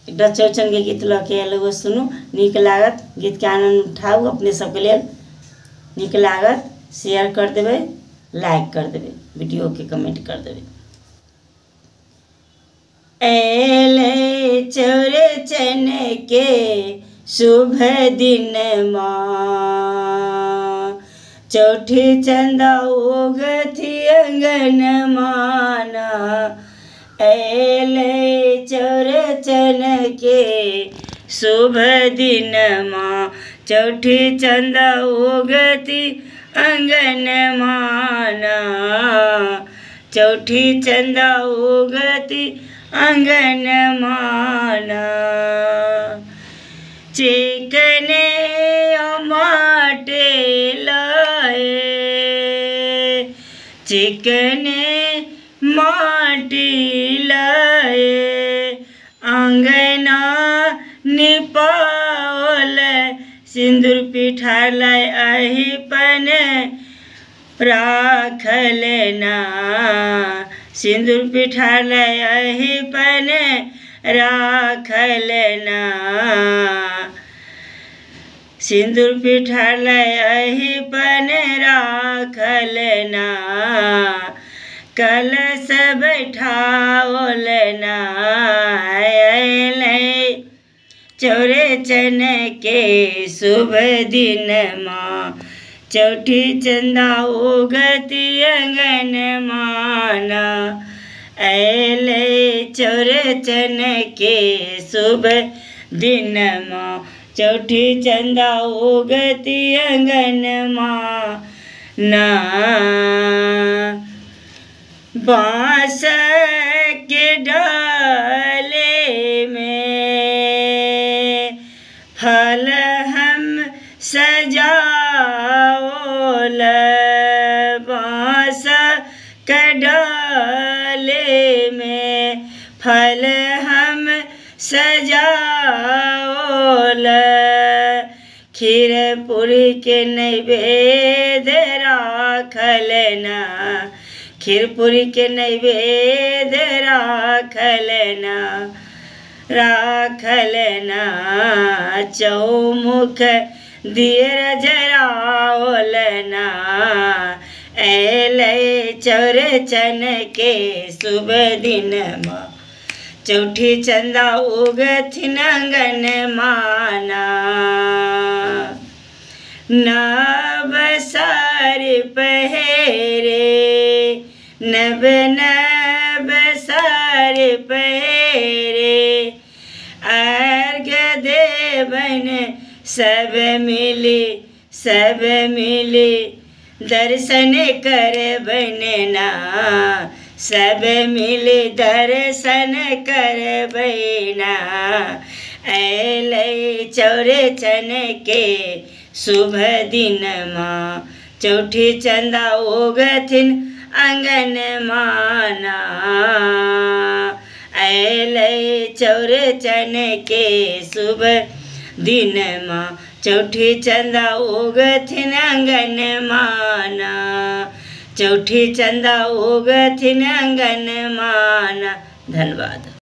एक चौरचन के गीत लके आयल सुनू, निक लागत, गीत के आनंद उठाऊ, अपने सबके लिए निक लागत, शेयर कर देवे, लाइक कर देवे, वीडियो के कमेंट कर देवे। एले चौरचन के शुभ दिन माँ, चौठी चंदा उगथी अंगन माना। एले चौरचन के शुभ दिन माँ, चौठी चंदा उगती अंगन माना। चौठी चंदा उगती अंगन माना। चिकने माटे लाए, चिकने माटी लाए, अंगना निपावल, सिंदूर पिठालाय अहिपन राखल ना। सिंदूर पिठालाय अहिपन राखल ना। सिंदूर पिठालाय अहिपन राखल ना। कलश बैठावल ना। चौरचन के शुभ दिन माँ, चौठी चंदा उगती अंगन माना। एले चौरचन के शुभ दिन माँ, चौठी चंदा उगती अंगन माना। बांस के डाले में फल हम सजाओल, बांस के डाले में फल हम सजाओल। खीर पूरी के नैवेद्य राखल ना। खीर पूरी के नैवेद्य राखल ना। राखल ना। चौमुख दियर जराओल ना। एले चौरचन के शुभ दिन माँ, चौठी चंदा उगथिन अंगन माना। नव साड़ी पहेरे, नव नव साड़ी पहेरे, अर्घ्य देवन सब मिली दर्शन करबन ना। सब मिली दर्शन करबना। एले चौरचन के शुभ दिन माँ, चौठी चंदा उगथिन अंगन माना। एले चौरचन के शुभ दिन माँ, चौठी चंदा उगथिन अंगन माना। चौठी चंदा उगथिन अंगन माना। धन्यवाद।